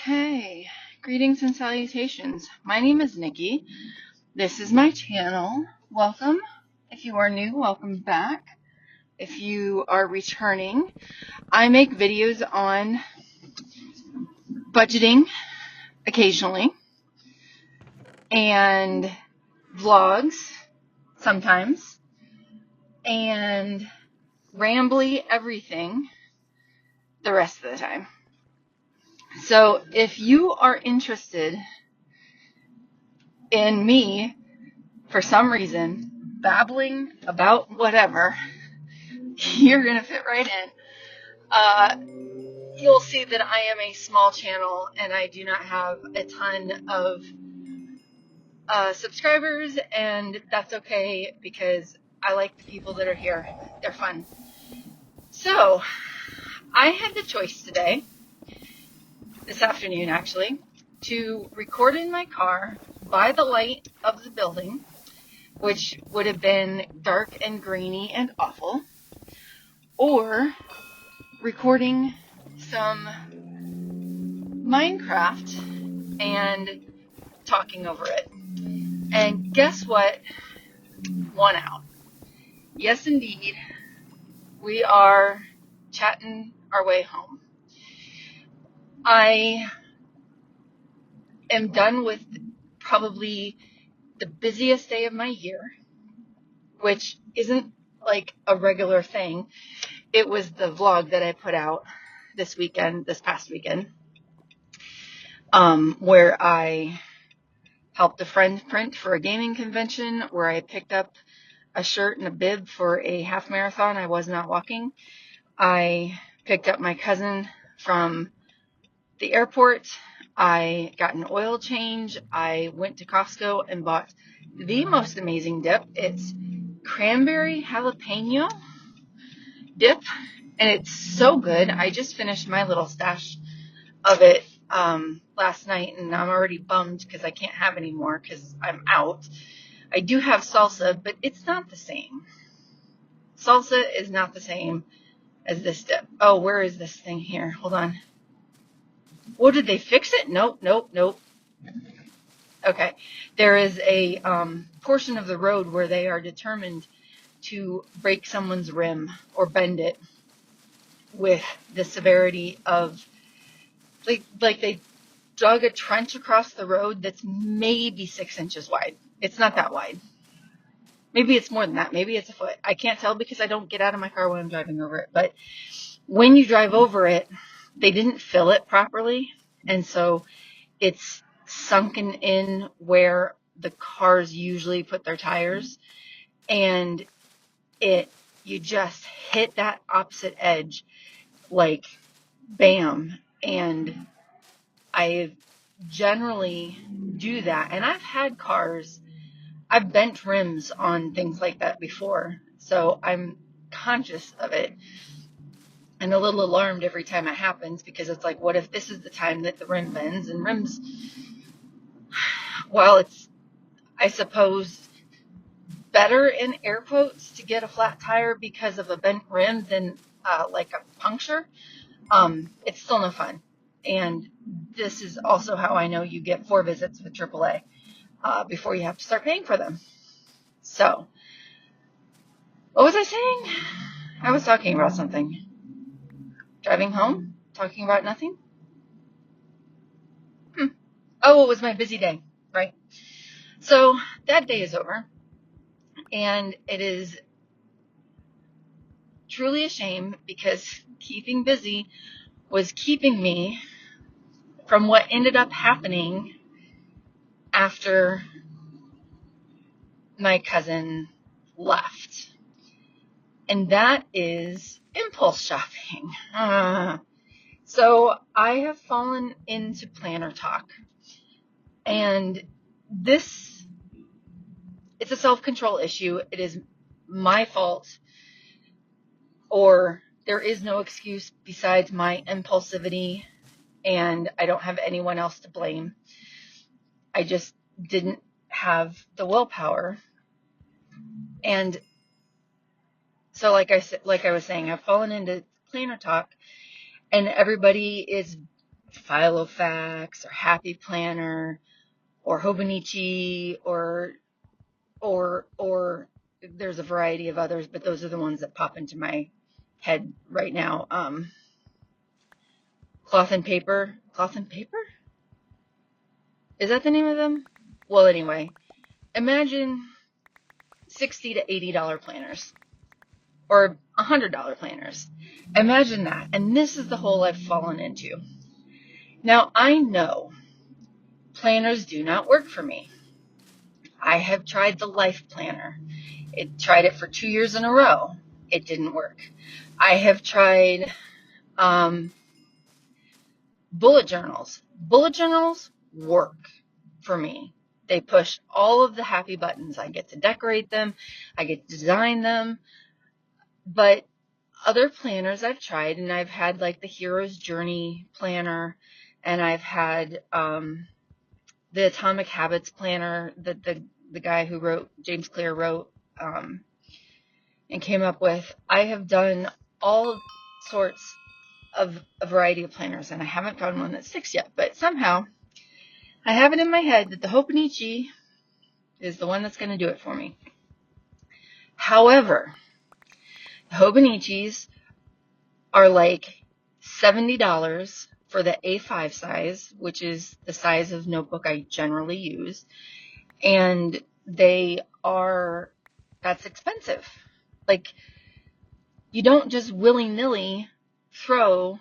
Hey, greetings and salutations. My name is Nikki. This is my channel. Welcome. If you are new, welcome back. If you are returning, I make videos on budgeting occasionally and vlogs sometimes and rambly everything the rest of the time. So if you are interested in me for some reason babbling about whatever, you're going to fit right in. You'll see that I am a small channel and I do not have a ton of subscribers, and that's okay because I like the people that are here. They're fun. So, I had the choice today, this afternoon actually, to record in my car by the light of the building, which would have been dark and grainy and awful, or recording some Minecraft and talking over it. And guess what won out? Yes, indeed, we are chatting our way home. I am done with probably the busiest day of my year, which isn't like a regular thing. It was the vlog that I put out this past weekend, where I helped a friend print for a gaming convention, where I picked up a shirt and a bib for a half marathon I was not walking. I picked up my cousin from the airport. I got an oil change. I went to Costco and bought the most amazing dip. It's cranberry jalapeno dip, and it's so good. I just finished my little stash of it last night, and I'm already bummed because I can't have any more because I'm out. I do have salsa, but it's not the same. Salsa is not the same as this dip. Oh, where is this thing here? Hold on. What, did they fix it? Nope. Okay. There is a portion of the road where they are determined to break someone's rim or bend it with the severity of, like they dug a trench across the road that's maybe 6 inches wide. It's not that wide. Maybe it's more than that. Maybe it's a foot. I can't tell because I don't get out of my car when I'm driving over it. But when you drive over it, they didn't fill it properly. And so it's sunken in where the cars usually put their tires. And you just hit that opposite edge like bam. And I generally do that. And I've bent rims on things like that before, so I'm conscious of it and a little alarmed every time it happens, because it's like, what if this is the time that the rim bends? And rims, while it's, I suppose, better in air quotes to get a flat tire because of a bent rim than like a puncture, it's still no fun. And this is also how I know you get 4 visits with AAA before you have to start paying for them. So, what was I saying? I was talking about something. Driving home? Talking about nothing? Oh, it was my busy day, right? So, that day is over. And it is truly a shame because keeping busy was keeping me from what ended up happening after my cousin left. And that is impulse shopping. So I have fallen into planner talk. And it's a self-control issue. It is my fault, or there is no excuse besides my impulsivity, and I don't have anyone else to blame. I just didn't have the willpower. And so like I was saying, I've fallen into planner talk, and everybody is Filofax or Happy Planner or Hobonichi or there's a variety of others, but those are the ones that pop into my head right now. Cloth and Paper. Cloth and Paper? Is that the name of them? Well, anyway, imagine $60 to $80 planners or $100 planners. Imagine that. And this is the hole I've fallen into. Now, I know planners do not work for me. I have tried the Life Planner. Tried it for 2 years in a row. It didn't work. I have tried bullet journals. Bullet journals work for me. They push all of the happy buttons. I get to decorate them. I get to design them. But other planners I've tried, and I've had like the Hero's Journey planner, and I've had the Atomic Habits planner that the guy who wrote, James Clear wrote and came up with. I have done all sorts of a variety of planners, and I haven't found one that sticks yet, but somehow I have it in my head that the Hobonichi is the one that's going to do it for me. However, the Hobonichis are like $70 for the A5 size, which is the size of notebook I generally use, and that's expensive. Like, you don't just willy-nilly throw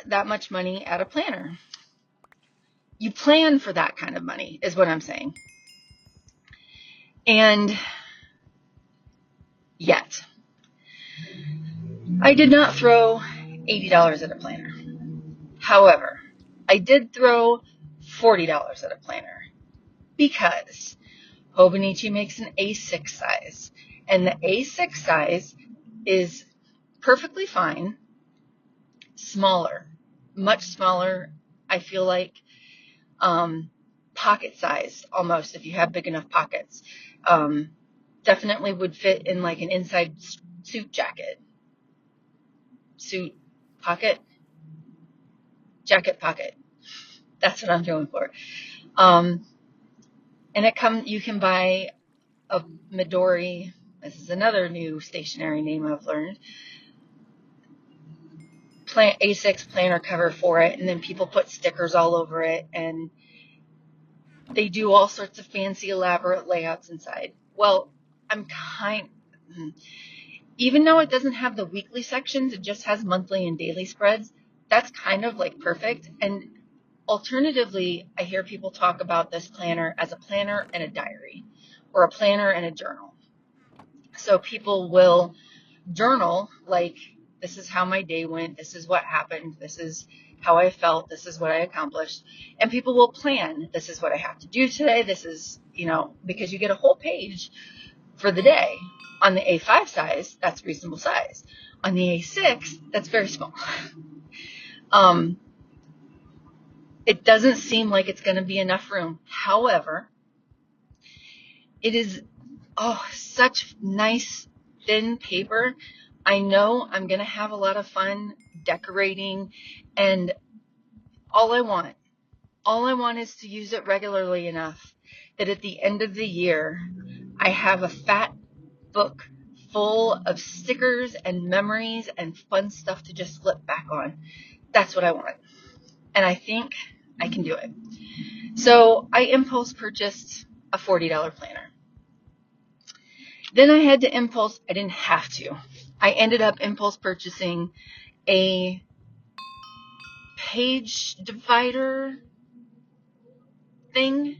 that much money at a planner. You plan for that kind of money, is what I'm saying. And yet, I did not throw $80 at a planner. However, I did throw $40 at a planner because Hobonichi makes an A6 size, and the A6 size is perfectly fine, smaller, much smaller, I feel like, pocket size almost, if you have big enough pockets. Definitely would fit in like an inside suit jacket. Suit pocket? Jacket pocket. That's what I'm going for. And you can buy a Midori. This is another new stationery name I've learned. A6 planner cover for it, and then people put stickers all over it, and they do all sorts of fancy, elaborate layouts inside. Well, even though it doesn't have the weekly sections, it just has monthly and daily spreads. That's kind of like perfect. And alternatively, I hear people talk about this planner as a planner and a diary, or a planner and a journal. So people will journal like, this is how my day went, this is what happened, this is how I felt, this is what I accomplished. And people will plan, this is what I have to do today, this is, because you get a whole page for the day. On the A5 size, that's reasonable size. On the A6, that's very small. It doesn't seem like it's going to be enough room. However, it is such nice thin paper. I know I'm going to have a lot of fun decorating, and all I want is to use it regularly enough that at the end of the year, I have a fat book full of stickers and memories and fun stuff to just flip back on. That's what I want. And I think I can do it. So I impulse purchased a $40 planner. Then I had to I didn't have to. I ended up impulse purchasing a page divider thing.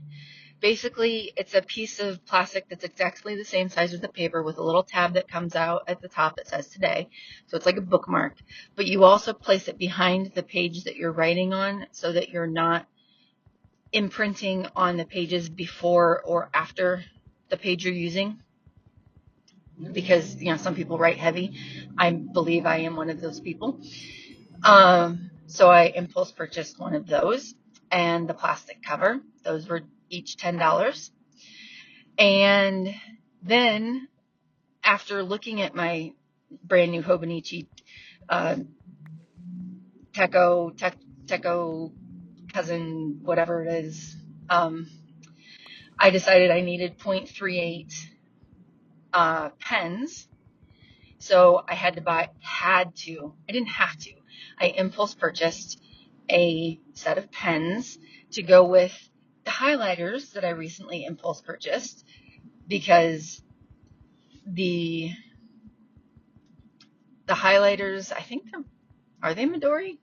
Basically, it's a piece of plastic that's exactly the same size as the paper with a little tab that comes out at the top that says today. So it's like a bookmark. But you also place it behind the page that you're writing on so that you're not imprinting on the pages before or after the page you're using. Because, some people write heavy. I believe I am one of those people. So I impulse purchased one of those and the plastic cover. Those were each $10. And then after looking at my brand new Hobonichi Techo cousin, whatever it is. I decided I needed 0.38 pens. So I I didn't have to. I impulse purchased a set of pens to go with the highlighters that I recently impulse purchased, because the highlighters, I think are they Midori?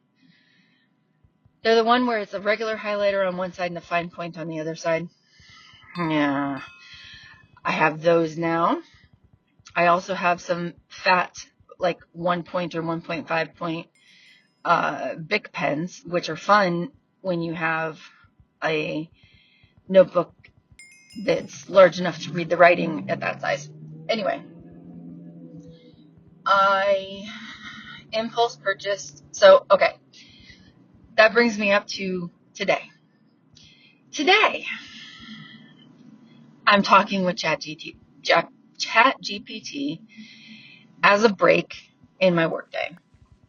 They're the one where it's a regular highlighter on one side and a fine point on the other side. Yeah, I have those now. I also have some fat, like 1 point or 1.5 point Bic pens, which are fun when you have a notebook that's large enough to read the writing at that size. Anyway, I impulse purchased. So, okay, that brings me up to today. Today, I'm talking with ChatGPT as a break in my workday.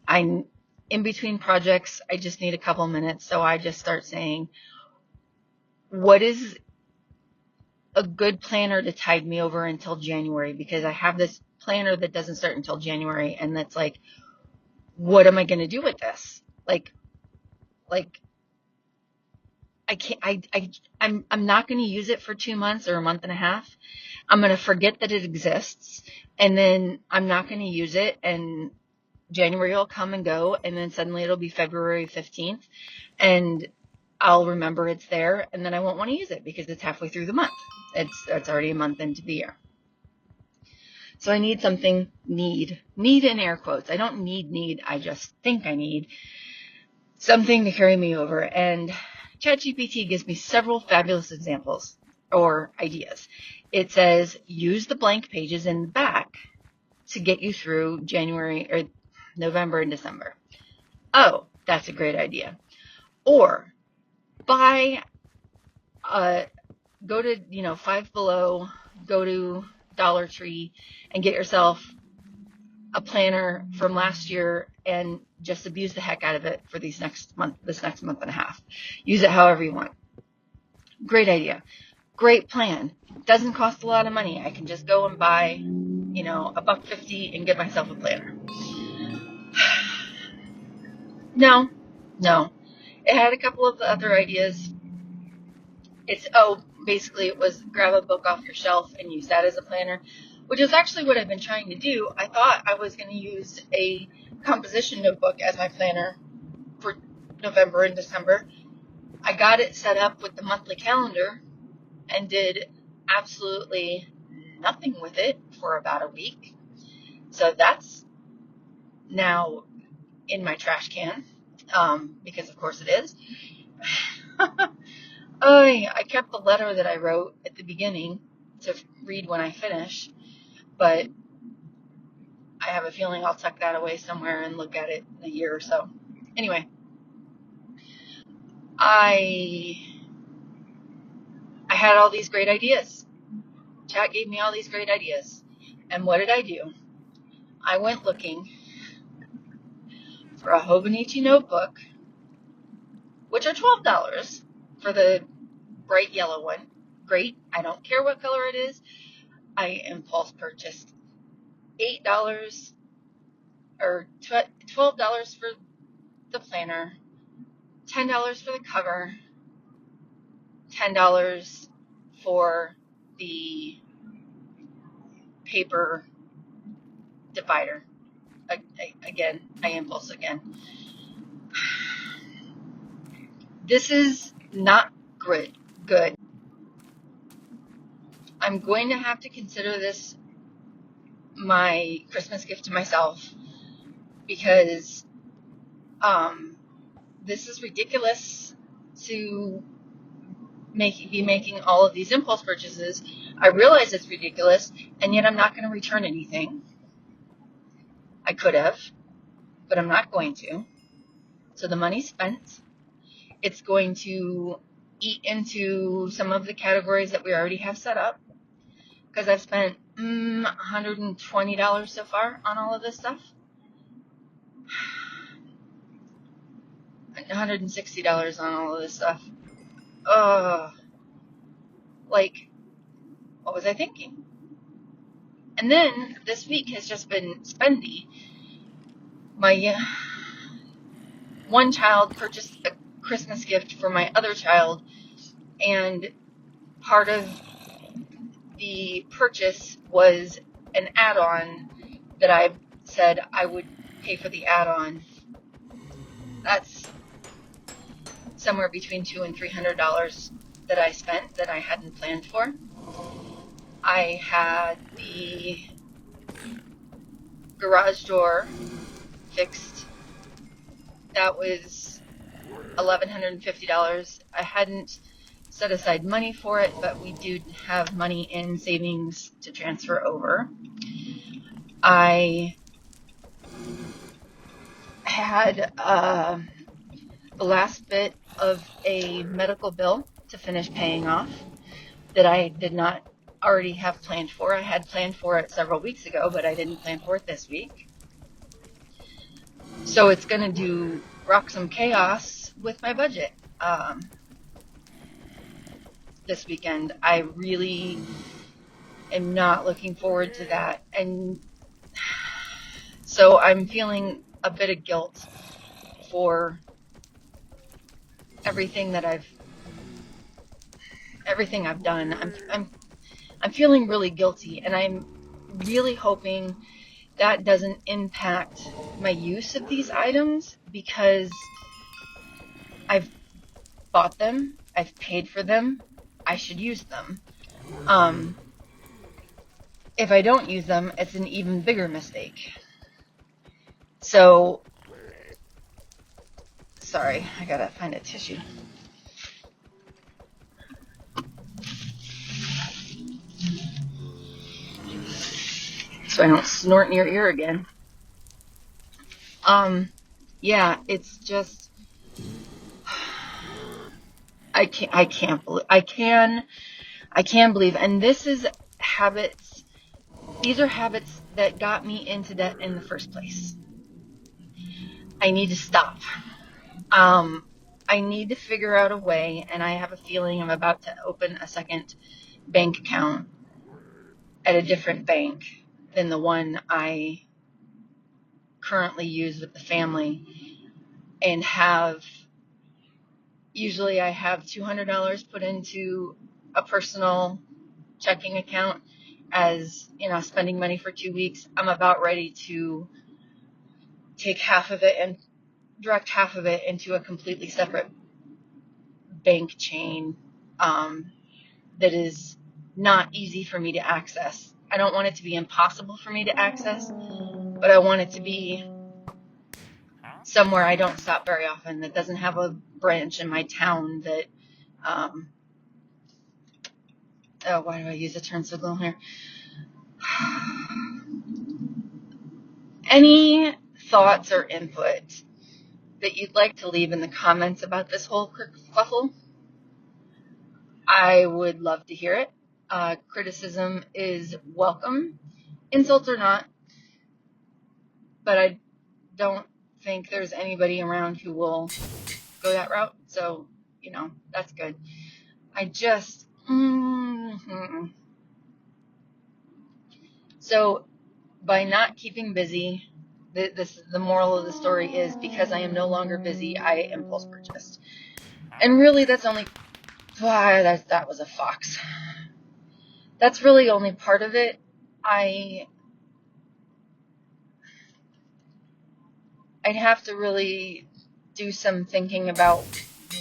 I'm in between projects. I just need a couple minutes. So I just start saying, what is a good planner to tide me over until January? Because I have this planner that doesn't start until January. And that's like, what am I going to do with this? Like I can't, I'm not going to use it for 2 months or a month and a half. I'm going to forget that it exists, and then I'm not going to use it, and January will come and go, and then suddenly it'll be February 15th, and I'll remember it's there, and then I won't want to use it because it's halfway through the month. It's already a month into the year. So I need something, need in air quotes. I don't need, I just think I need something to carry me over. And ChatGPT gives me several fabulous examples or ideas. It says, use the blank pages in the back to get you through January or November and December. Oh, that's a great idea. Or go to, Five Below, go to Dollar Tree and get yourself a planner from last year and just abuse the heck out of it for this next month and a half. Use it however you want. Great idea. Great plan. Doesn't cost a lot of money. I can just go and buy, $1.50 and get myself a planner. No. It had a couple of other ideas. Basically it was grab a book off your shelf and use that as a planner, which is actually what I've been trying to do. I thought I was going to use a composition notebook as my planner for November and December. I got it set up with the monthly calendar and did absolutely nothing with it for about a week. So that's now in my trash can, because of course it is. I kept the letter that I wrote at the beginning to read when I finish, but I have a feeling I'll tuck that away somewhere and look at it in a year or so. Anyway, I had all these great ideas. Chat gave me all these great ideas. And what did I do? I went looking for a Hobonichi notebook, which are $12 for the bright yellow one. Great. I don't care what color it is. I impulse purchased $8 or $12 for the planner, $10 for the cover, $10 for the paper divider. Again, I impulse again. This is not good. I'm going to have to consider this my Christmas gift to myself, because this is ridiculous to be making all of these impulse purchases. I realize it's ridiculous, and yet I'm not going to return anything. I could have, but I'm not going to. So the money's spent. It's going to eat into some of the categories that we already have set up, because I've spent $120 so far on all of this stuff. $160 on all of this stuff. Like, what was I thinking? And then this week has just been spendy. My one child purchased a Christmas gift for my other child, and part of the purchase was an add-on that I said I would pay for the add-on. That's somewhere between $200 and $300 that I spent that I hadn't planned for. I had the garage door fixed. That was $1,150. I hadn't set aside money for it, but we do have money in savings to transfer over. I had the last bit of a medical bill to finish paying off that I did not already have planned for. I had planned for it several weeks ago, but I didn't plan for it this week. So it's going to rock some chaos with my budget this weekend. I really am not looking forward to that. And so I'm feeling a bit of guilt for everything I've done. I'm feeling really guilty, and I'm really hoping that doesn't impact my use of these items, because I've bought them, I've paid for them, I should use them. If I don't use them, it's an even bigger mistake. So, sorry, I gotta find a tissue. So I don't snort in your ear again. Yeah, it's just, I can't believe, and this is habits, these are habits that got me into debt in the first place. I need to stop. I need to figure out a way, and I have a feeling I'm about to open a second bank account at a different bank than the one I currently use with the family, and usually I have $200 put into a personal checking account as, spending money for 2 weeks. I'm about ready to take half of it and direct half of it into a completely separate bank chain that is not easy for me to access. I don't want it to be impossible for me to access, but I want it to be somewhere I don't stop very often, that doesn't have a branch in my town that, why do I use a turn signal here? Any thoughts or input that you'd like to leave in the comments about this whole kerfuffle? I would love to hear it. Criticism is welcome, insult or not, but I don't think there's anybody around who will go that route, so, that's good. I just, So, by not keeping busy, the moral of the story is, because I am no longer busy, I impulse purchased. And really, that's only, that was a fox. That's really only part of it. I'd have to really do some thinking about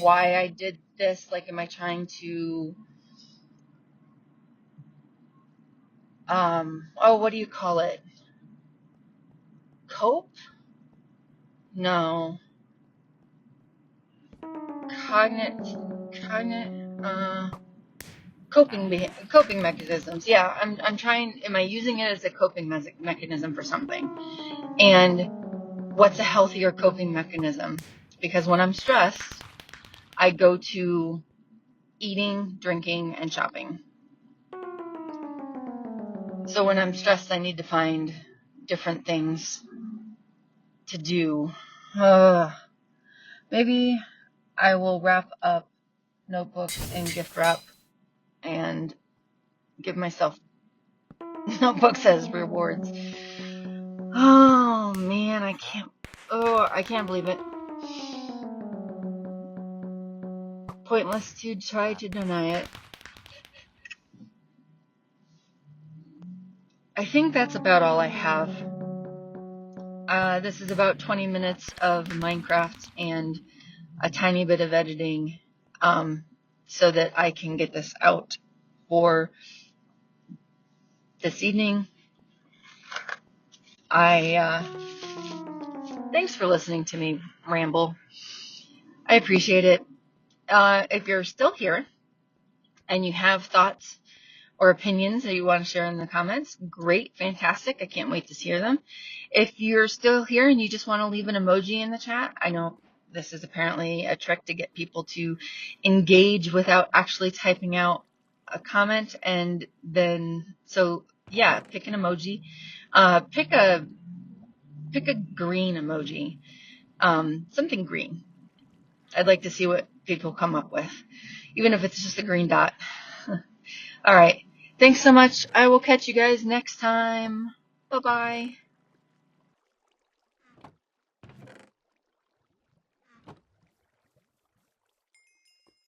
why I did this. Like, am I trying to, what do you call it? Cope? No. Coping mechanisms. Yeah, I'm trying, am I using it as a coping mechanism for something? And what's a healthier coping mechanism? Because when I'm stressed, I go to eating, drinking, and shopping. So when I'm stressed, I need to find different things to do. maybe I will wrap up notebooks in gift wrap and give myself notebooks as rewards. Oh man, I can't believe it. Pointless to try to deny it. I think that's about all I have. This is about 20 minutes of Minecraft and a tiny bit of editing, so that I can get this out for this evening. Thanks for listening to me ramble. I appreciate it. If you're still here and you have thoughts or opinions that you want to share in the comments, great, fantastic. I can't wait to hear them. If you're still here and you just want to leave an emoji in the chat, I know this is apparently a trick to get people to engage without actually typing out a comment. And then, so yeah, pick an emoji. Pick a green emoji, something green. I'd like to see what people come up with, even if it's just a green dot. All right. Thanks so much. I will catch you guys next time. Bye-bye.